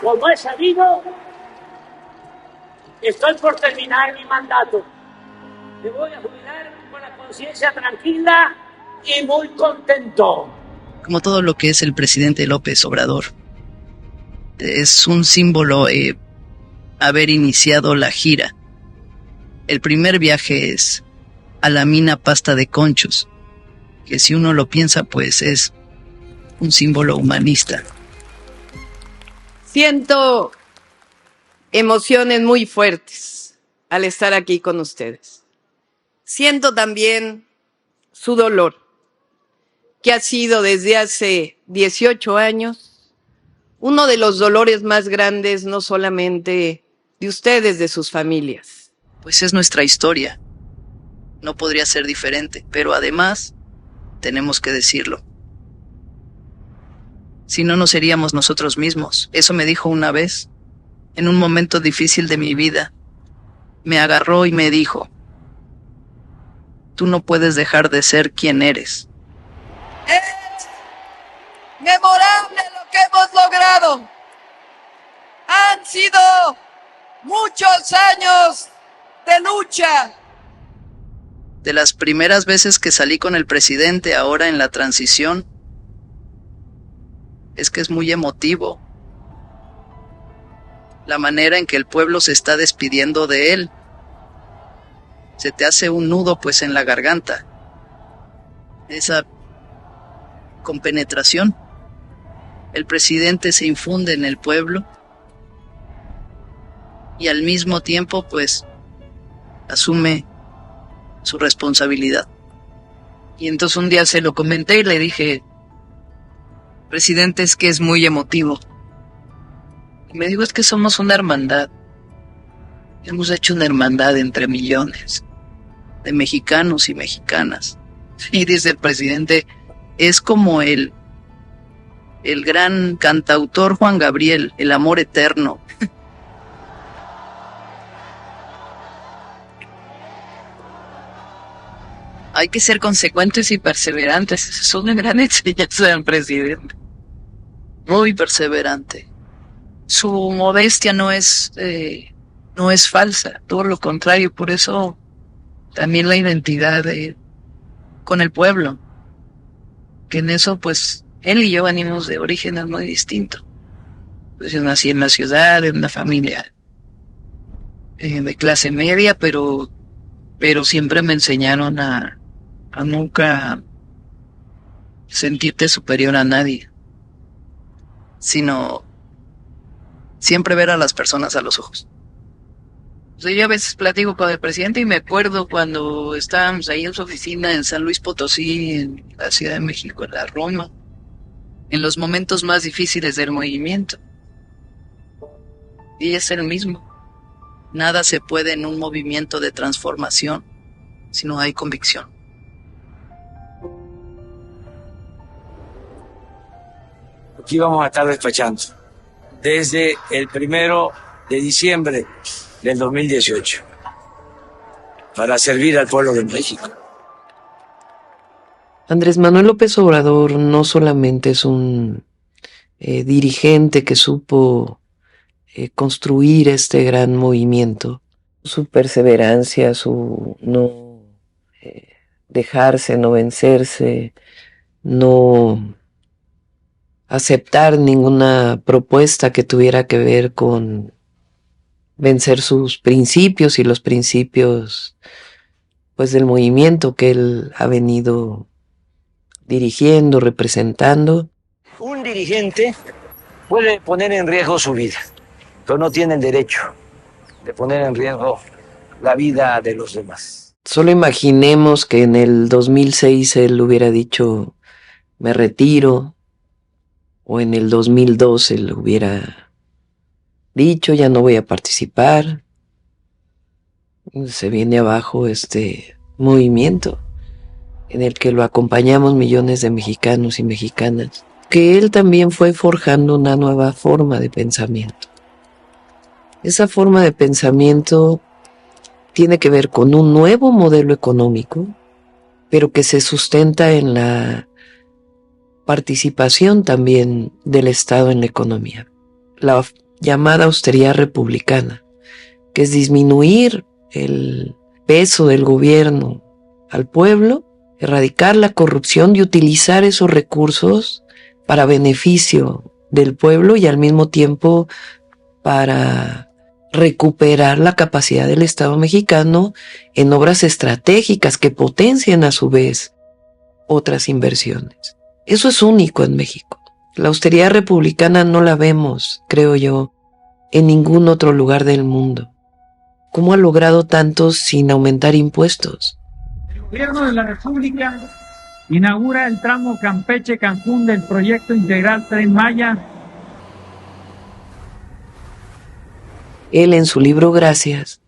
Como he sabido, estoy por terminar mi mandato. Me voy a jubilar con la conciencia tranquila y muy contento. Como todo lo que es el presidente López Obrador, es un símbolo haber iniciado la gira. El primer viaje es a la mina Pasta de Conchos, que si uno lo piensa, pues es un símbolo humanista. Siento emociones muy fuertes al estar aquí con ustedes. Siento también su dolor, que ha sido desde hace 18 años uno de los dolores más grandes, no solamente de ustedes, de sus familias. Pues es nuestra historia. No podría ser diferente, pero además tenemos que decirlo. Si no, no seríamos nosotros mismos. Eso me dijo una vez, en un momento difícil de mi vida. Me agarró y me dijo: tú no puedes dejar de ser quien eres. Es memorable lo que hemos logrado. Han sido muchos años de lucha. De las primeras veces que salí con el presidente ahora en la transición, es que es muy emotivo. La manera en que el pueblo se está despidiendo de él. Se te hace un nudo pues en la garganta. Esa compenetración. El presidente se infunde en el pueblo y al mismo tiempo pues asume su responsabilidad. Y entonces un día se lo comenté y le dije: presidente, es que es muy emotivo. Y me dijo: es que somos una hermandad. Hemos hecho una hermandad entre millones de mexicanos y mexicanas. Y dice el presidente: es como el gran cantautor Juan Gabriel, el amor eterno. Hay que ser consecuentes y perseverantes. Esa es una gran enseñanza del presidente. Muy perseverante. Su modestia no es falsa, todo lo contrario. Por eso también la identidad con el pueblo. Que en eso pues él y yo venimos de orígenes muy distintos. Pues yo nací en la ciudad, en una familia de clase media, pero siempre me enseñaron a nunca sentirte superior a nadie, sino siempre ver a las personas a los ojos. O sea, yo a veces platico con el presidente y me acuerdo cuando estábamos ahí en su oficina en San Luis Potosí, en la Ciudad de México, en la Roma, en los momentos más difíciles del movimiento. Y es el mismo. Nada se puede en un movimiento de transformación si no hay convicción. Aquí vamos a estar despachando desde el 1 de diciembre del 2018 para servir al pueblo de México. Andrés Manuel López Obrador no solamente es un dirigente que supo construir este gran movimiento, su perseverancia, su no dejarse, no vencerse, no aceptar ninguna propuesta que tuviera que ver con vencer sus principios y los principios pues del movimiento que él ha venido dirigiendo, representando. Un dirigente puede poner en riesgo su vida, pero no tiene el derecho de poner en riesgo la vida de los demás. Solo imaginemos que en el 2006 él hubiera dicho: me retiro, o en el 2012 él hubiera dicho: ya no voy a participar. Se viene abajo este movimiento en el que lo acompañamos millones de mexicanos y mexicanas, que él también fue forjando una nueva forma de pensamiento. Esa forma de pensamiento tiene que ver con un nuevo modelo económico, pero que se sustenta en la participación también del Estado en la economía. La llamada austeridad republicana, que es disminuir el peso del gobierno al pueblo, erradicar la corrupción y utilizar esos recursos para beneficio del pueblo y al mismo tiempo para recuperar la capacidad del Estado mexicano en obras estratégicas que potencien a su vez otras inversiones. Eso es único en México. La austeridad republicana no la vemos, creo yo, en ningún otro lugar del mundo. ¿Cómo ha logrado tanto sin aumentar impuestos? El gobierno de la República inaugura el tramo Campeche-Cancún del proyecto integral Tren Maya. Él en su libro Gracias,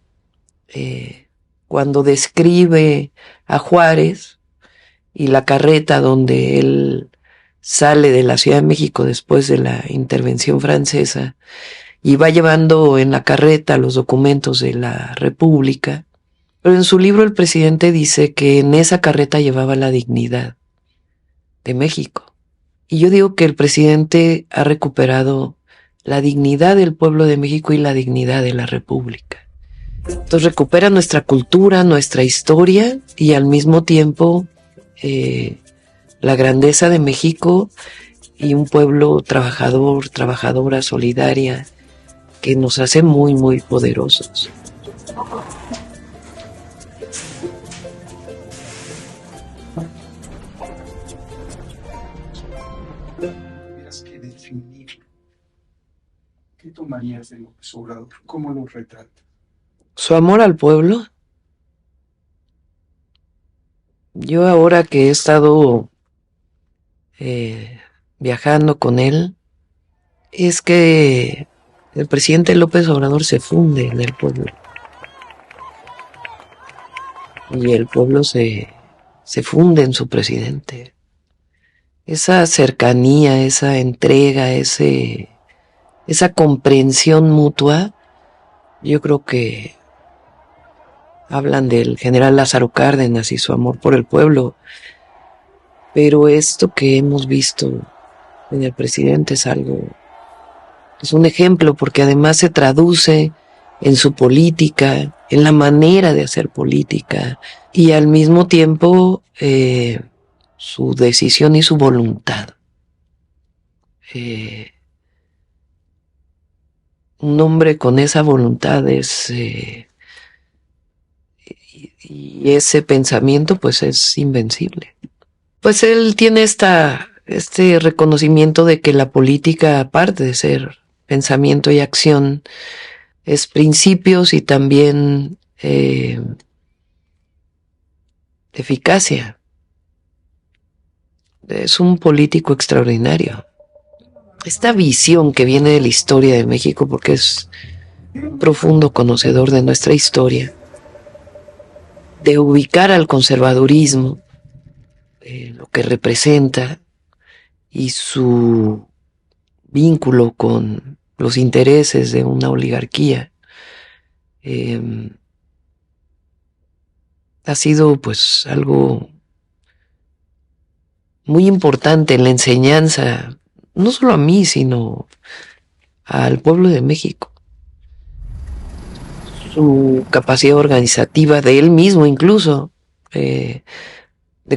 cuando describe a Juárez y la carreta donde él sale de la Ciudad de México después de la intervención francesa y va llevando en la carreta los documentos de la República, pero en su libro el presidente dice que en esa carreta llevaba la dignidad de México. Y yo digo que el presidente ha recuperado la dignidad del pueblo de México y la dignidad de la República. Entonces recupera nuestra cultura, nuestra historia y al mismo tiempo la grandeza de México y un pueblo trabajador, trabajadora, solidaria, que nos hace muy, muy poderosos. ¿Qué tomarías de López Obrador? ¿Cómo lo retrata? Su amor al pueblo. Yo ahora que he estado viajando con él, es que el presidente López Obrador se funde en el pueblo. Y el pueblo se funde en su presidente. Esa cercanía, esa entrega, esa comprensión mutua, yo creo que hablan del general Lázaro Cárdenas y su amor por el pueblo, pero esto que hemos visto en el presidente es un ejemplo, porque además se traduce en su política, en la manera de hacer política, y al mismo tiempo su decisión y su voluntad. Un hombre con esa voluntad y ese pensamiento pues es invencible. Pues él tiene este reconocimiento de que la política, aparte de ser pensamiento y acción, es principios y también eficacia. Es un político extraordinario. Esta visión que viene de la historia de México, porque es un profundo conocedor de nuestra historia, de ubicar al conservadurismo, lo que representa y su vínculo con los intereses de una oligarquía, ha sido pues algo muy importante en la enseñanza, no solo a mí, sino al pueblo de México. Su capacidad organizativa de él mismo incluso, de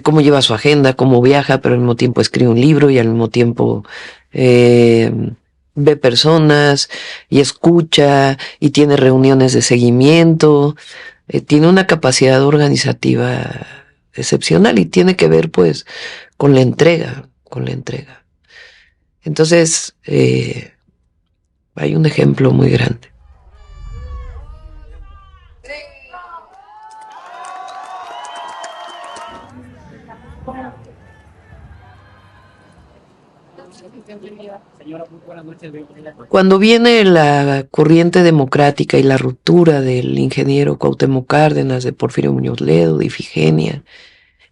cómo lleva su agenda, cómo viaja, pero al mismo tiempo escribe un libro y al mismo tiempo ve personas y escucha y tiene reuniones de seguimiento. Tiene una capacidad organizativa excepcional y tiene que ver pues con la entrega. Entonces hay un ejemplo muy grande. Cuando viene la corriente democrática y la ruptura del ingeniero Cuauhtémoc Cárdenas, de Porfirio Muñoz Ledo, de Ifigenia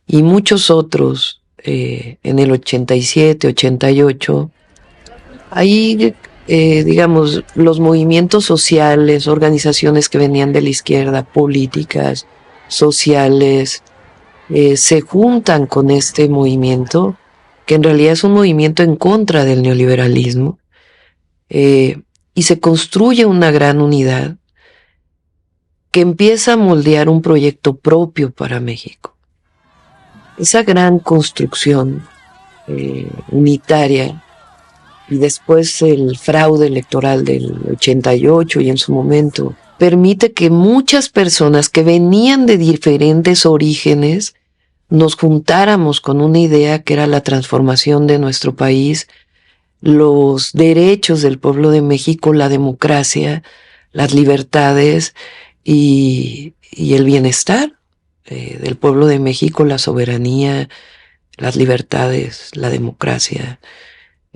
y muchos otros en el 87, 88, ahí digamos los movimientos sociales, organizaciones que venían de la izquierda, políticas, sociales, se juntan con este movimiento que en realidad es un movimiento en contra del neoliberalismo, y se construye una gran unidad que empieza a moldear un proyecto propio para México. Esa gran construcción unitaria, y después el fraude electoral del 88 y en su momento, permite que muchas personas que venían de diferentes orígenes nos juntáramos con una idea que era la transformación de nuestro país, los derechos del pueblo de México, la democracia, las libertades y el bienestar del pueblo de México, la soberanía, las libertades, la democracia,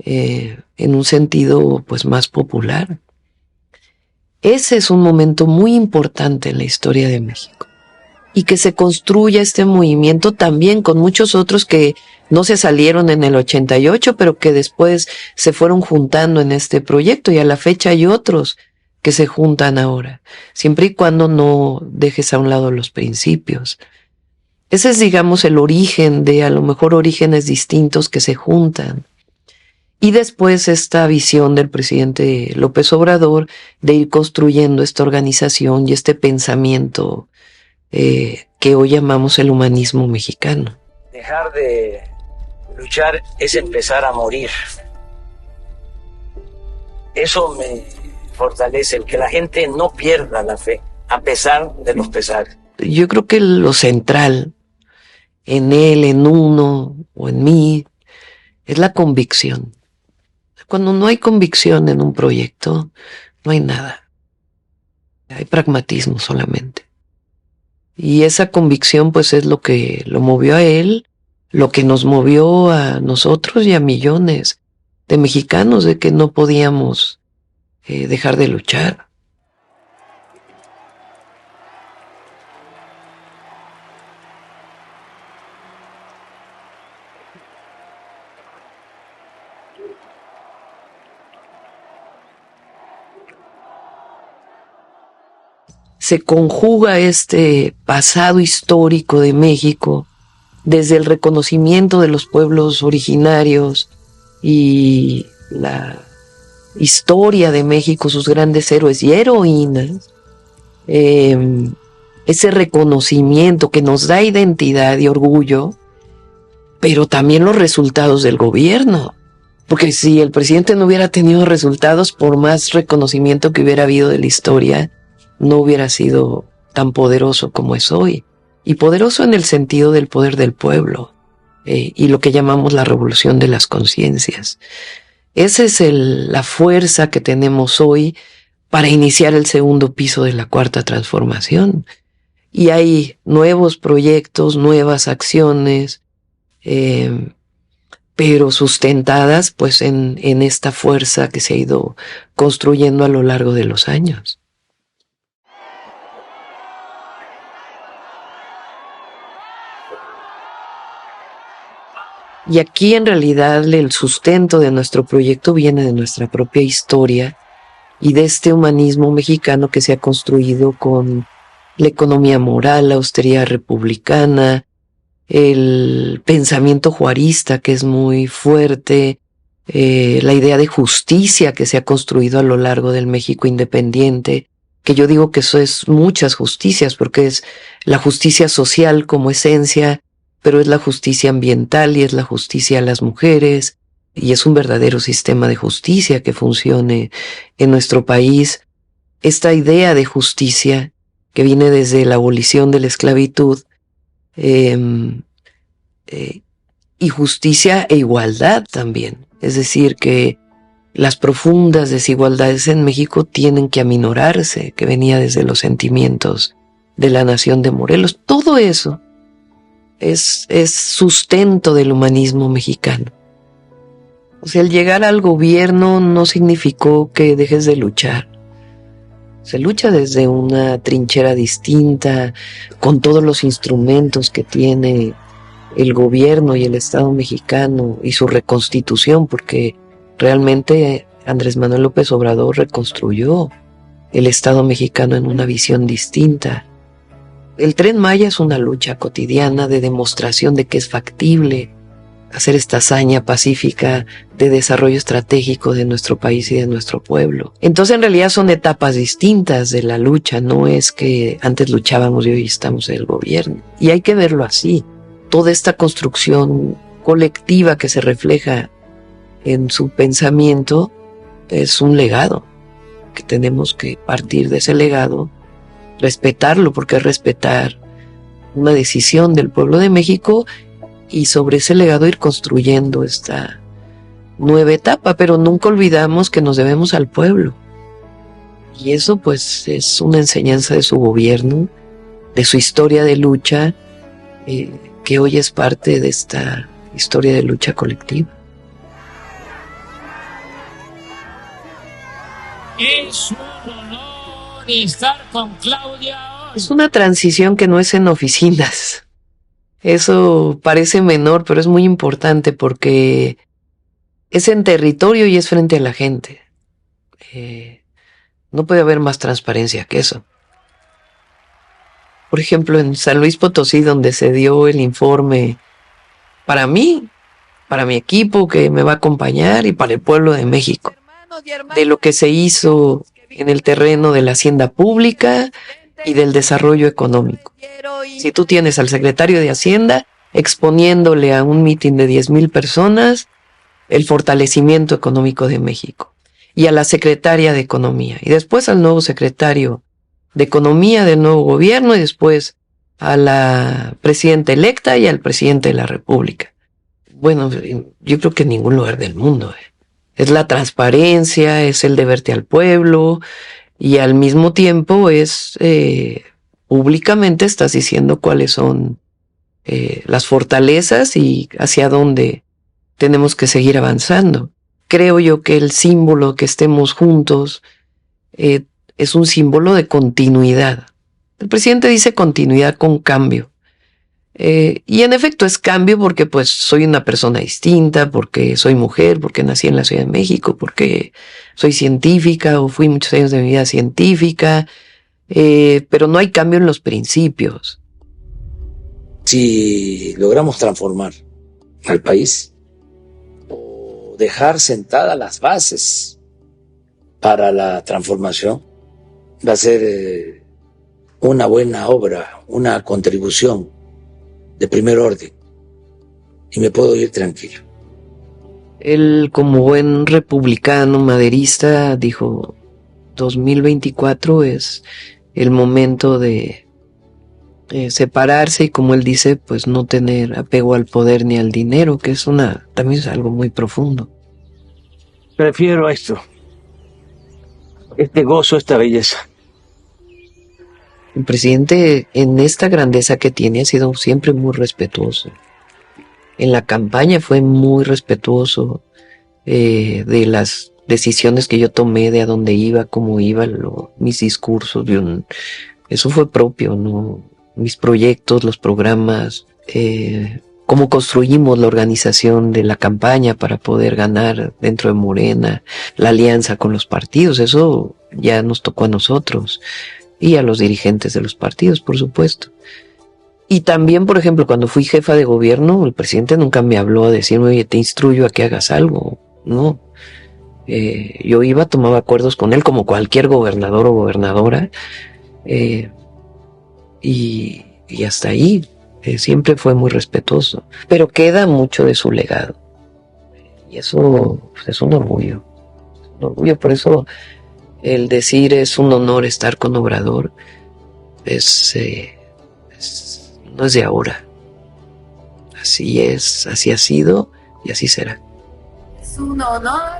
en un sentido pues más popular. Ese es un momento muy importante en la historia de México, y que se construya este movimiento también con muchos otros que no se salieron en el 88, pero que después se fueron juntando en este proyecto, y a la fecha hay otros que se juntan ahora, siempre y cuando no dejes a un lado los principios. Ese es, digamos, el origen de a lo mejor orígenes distintos que se juntan. Y después esta visión del presidente López Obrador de ir construyendo esta organización y este pensamiento que hoy llamamos el humanismo mexicano. Dejar de luchar es empezar a morir. Eso me fortalece, el que la gente no pierda la fe, a pesar de los pesares. Yo creo que lo central en él, en uno o en mí, es la convicción. Cuando no hay convicción en un proyecto, no hay nada. Hay pragmatismo solamente. Y esa convicción pues es lo que lo movió a él, lo que nos movió a nosotros y a millones de mexicanos, de que no podíamos dejar de luchar. Se conjuga este pasado histórico de México desde el reconocimiento de los pueblos originarios y la historia de México, sus grandes héroes y heroínas, ese reconocimiento que nos da identidad y orgullo, pero también los resultados del gobierno. Porque si el presidente no hubiera tenido resultados, por más reconocimiento que hubiera habido de la historia, no hubiera sido tan poderoso como es hoy. Y poderoso en el sentido del poder del pueblo, y lo que llamamos la revolución de las conciencias. Esa es la fuerza que tenemos hoy para iniciar el segundo piso de la cuarta transformación. Y hay nuevos proyectos, nuevas acciones, pero sustentadas pues en esta fuerza que se ha ido construyendo a lo largo de los años. Y aquí en realidad el sustento de nuestro proyecto viene de nuestra propia historia y de este humanismo mexicano que se ha construido con la economía moral, la austeridad republicana, el pensamiento juarista que es muy fuerte, la idea de justicia que se ha construido a lo largo del México independiente, que yo digo que eso es muchas justicias, porque es la justicia social como esencia, pero es la justicia ambiental y es la justicia a las mujeres, y es un verdadero sistema de justicia que funcione en nuestro país. Esta idea de justicia que viene desde la abolición de la esclavitud, y justicia e igualdad también. Es decir, que las profundas desigualdades en México tienen que aminorarse, que venía desde los sentimientos de la nación de Morelos. Todo eso es sustento del humanismo mexicano. O sea, el llegar al gobierno no significó que dejes de luchar. Se lucha desde una trinchera distinta, con todos los instrumentos que tiene el gobierno y el Estado mexicano y su reconstitución, porque realmente Andrés Manuel López Obrador reconstruyó el Estado mexicano en una visión distinta. El Tren Maya es una lucha cotidiana de demostración de que es factible hacer esta hazaña pacífica de desarrollo estratégico de nuestro país y de nuestro pueblo. Entonces, en realidad son etapas distintas de la lucha, no es que antes luchábamos y hoy estamos en el gobierno. Y hay que verlo así. Toda esta construcción colectiva que se refleja en su pensamiento es un legado, que tenemos que partir de ese legado, respetarlo, porque es respetar una decisión del pueblo de México, y sobre ese legado ir construyendo esta nueva etapa, pero nunca olvidamos que nos debemos al pueblo. Y eso pues es una enseñanza de su gobierno, de su historia de lucha, que hoy es parte de esta historia de lucha colectiva. Es un honor estar con Claudia hoy. Es una transición que no es en oficinas. Eso parece menor, pero es muy importante porque es en territorio y es frente a la gente. No puede haber más transparencia que eso. Por ejemplo, en San Luis Potosí, donde se dio el informe para mí, para mi equipo que me va a acompañar y para el pueblo de México, de lo que se hizo en el terreno de la hacienda pública y del desarrollo económico. Si tú tienes al secretario de Hacienda exponiéndole a un mitin de 10,000 personas el fortalecimiento económico de México, y a la secretaria de Economía, y después al nuevo secretario de Economía del nuevo gobierno, y después a la presidenta electa y al presidente de la República. Bueno, yo creo que en ningún lugar del mundo. Es la transparencia, es el deberte al pueblo, y al mismo tiempo es públicamente estás diciendo cuáles son las fortalezas y hacia dónde tenemos que seguir avanzando. Creo yo que el símbolo que estemos juntos es un símbolo de continuidad. El presidente dice continuidad con cambio. Y en efecto es cambio porque pues soy una persona distinta, porque soy mujer, porque nací en la Ciudad de México, porque soy científica o fui muchos años de mi vida científica, pero no hay cambio en los principios. Si logramos transformar al país o dejar sentadas las bases para la transformación, va a ser una buena obra, una contribución de primer orden, y me puedo ir tranquilo. Él, como buen republicano maderista, dijo 2024 es el momento de separarse y, como él dice, pues no tener apego al poder ni al dinero, que es también es algo muy profundo. Prefiero esto, este gozo, esta belleza. El presidente, en esta grandeza que tiene, ha sido siempre muy respetuoso. En la campaña fue muy respetuoso de las decisiones que yo tomé, de a dónde iba, cómo iba, mis discursos. Eso fue propio, ¿no? Mis proyectos, los programas, cómo construimos la organización de la campaña para poder ganar dentro de Morena, la alianza con los partidos, eso ya nos tocó a nosotros. Y a los dirigentes de los partidos, por supuesto. Y también, por ejemplo, cuando fui jefa de gobierno, el presidente nunca me habló a decirme, oye, te instruyo a que hagas algo. No. Yo iba, tomaba acuerdos con él como cualquier gobernador o gobernadora. Y hasta ahí. Siempre fue muy respetuoso. Pero queda mucho de su legado. Y eso pues, es un orgullo. Un orgullo, por eso el decir es un honor estar con Obrador no es de ahora. Así es, así ha sido y así será. Es un honor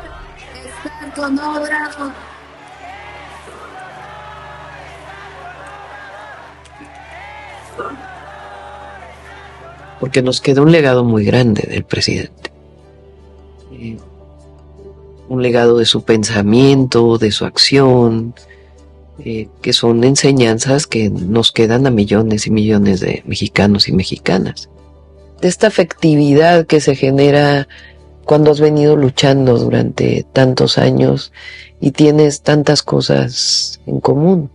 estar con Obrador. Porque nos queda un legado muy grande del presidente. Un legado de su pensamiento, de su acción, que son enseñanzas que nos quedan a millones y millones de mexicanos y mexicanas. De esta afectividad que se genera cuando has venido luchando durante tantos años y tienes tantas cosas en común.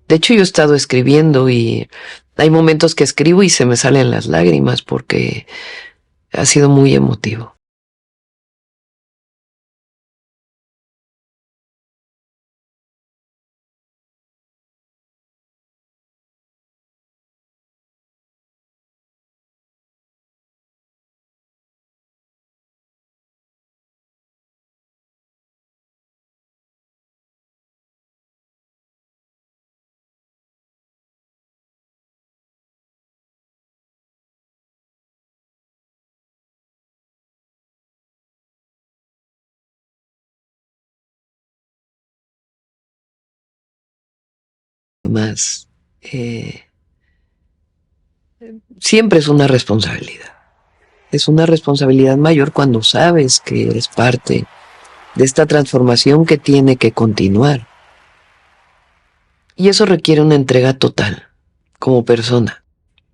De hecho, yo he estado escribiendo y hay momentos que escribo y se me salen las lágrimas porque Ha sido muy emotivo. Más, siempre es una responsabilidad. Es una responsabilidad mayor cuando sabes que eres parte de esta transformación que tiene que continuar. Y eso requiere una entrega total, como persona,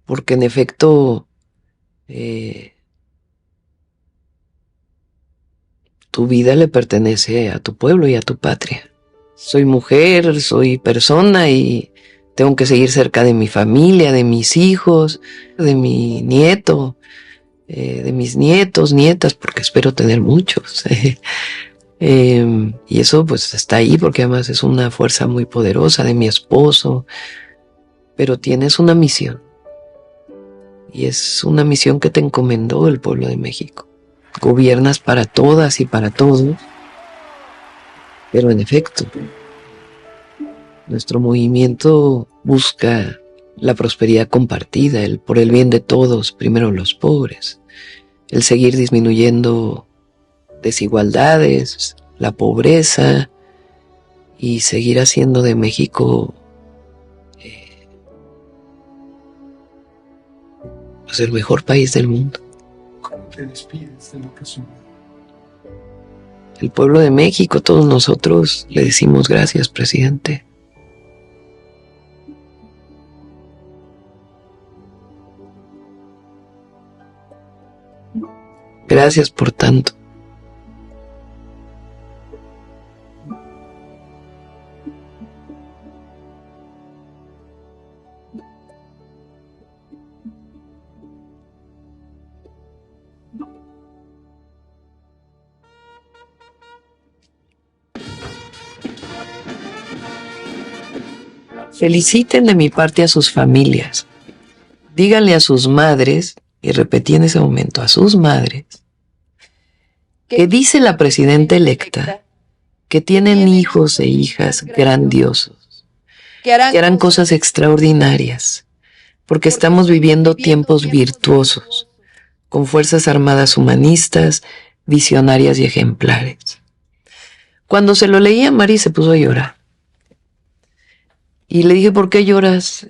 porque en efecto, tu vida le pertenece a tu pueblo y a tu patria. Soy mujer, soy persona y tengo que seguir cerca de mi familia, de mis hijos, de mi nieto, de mis nietos, nietas, porque espero tener muchos. Y eso pues está ahí porque además es una fuerza muy poderosa, de mi esposo. Pero tienes una misión. Y es una misión que te encomendó el pueblo de México. Gobiernas para todas y para todos. Pero en efecto, nuestro movimiento busca la prosperidad compartida, el por el bien de todos, primero los pobres, el seguir disminuyendo desigualdades, la pobreza y seguir haciendo de México pues el mejor país del mundo. ¿Cómo te despides de lo que son? El pueblo de México, todos nosotros le decimos gracias, presidente. Gracias por tanto. Feliciten de mi parte a sus familias. Díganle a sus madres, y repetí en ese momento, a sus madres, que dice la presidenta electa que tienen hijos e hijas grandiosos, que harán cosas extraordinarias, porque estamos viviendo tiempos virtuosos, con fuerzas armadas humanistas, visionarias y ejemplares. Cuando se lo leí a Mari se puso a llorar. Y le dije, ¿por qué lloras?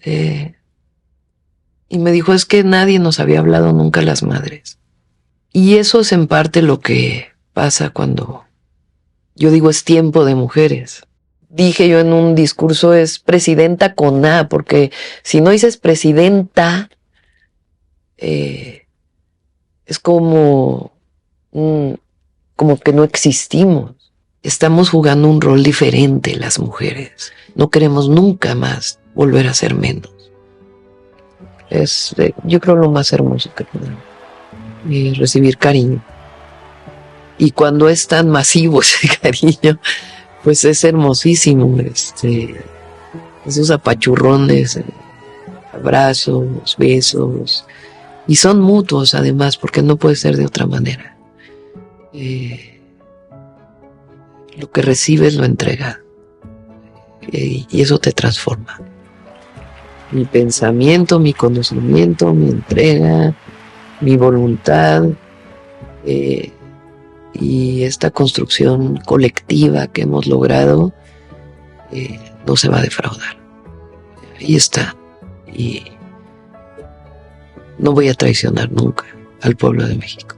Y me dijo, es que nadie nos había hablado nunca las madres. Y eso es en parte lo que pasa cuando yo digo es tiempo de mujeres. Dije yo en un discurso es presidenta con A, porque si no dices presidenta, es como que no existimos. Estamos jugando un rol diferente las mujeres. No queremos nunca más volver a ser menos. Es, yo creo, lo más hermoso que podemos. Recibir cariño. Y cuando es tan masivo ese cariño, pues es hermosísimo. Esos apachurrones, abrazos, besos. Y son mutuos además, porque no puede ser de otra manera. Lo que recibes lo entregas. Y eso te transforma. Mi pensamiento, mi conocimiento, mi entrega, mi voluntad y esta construcción colectiva que hemos logrado no se va a defraudar. Ahí está. Y no voy a traicionar nunca al pueblo de México.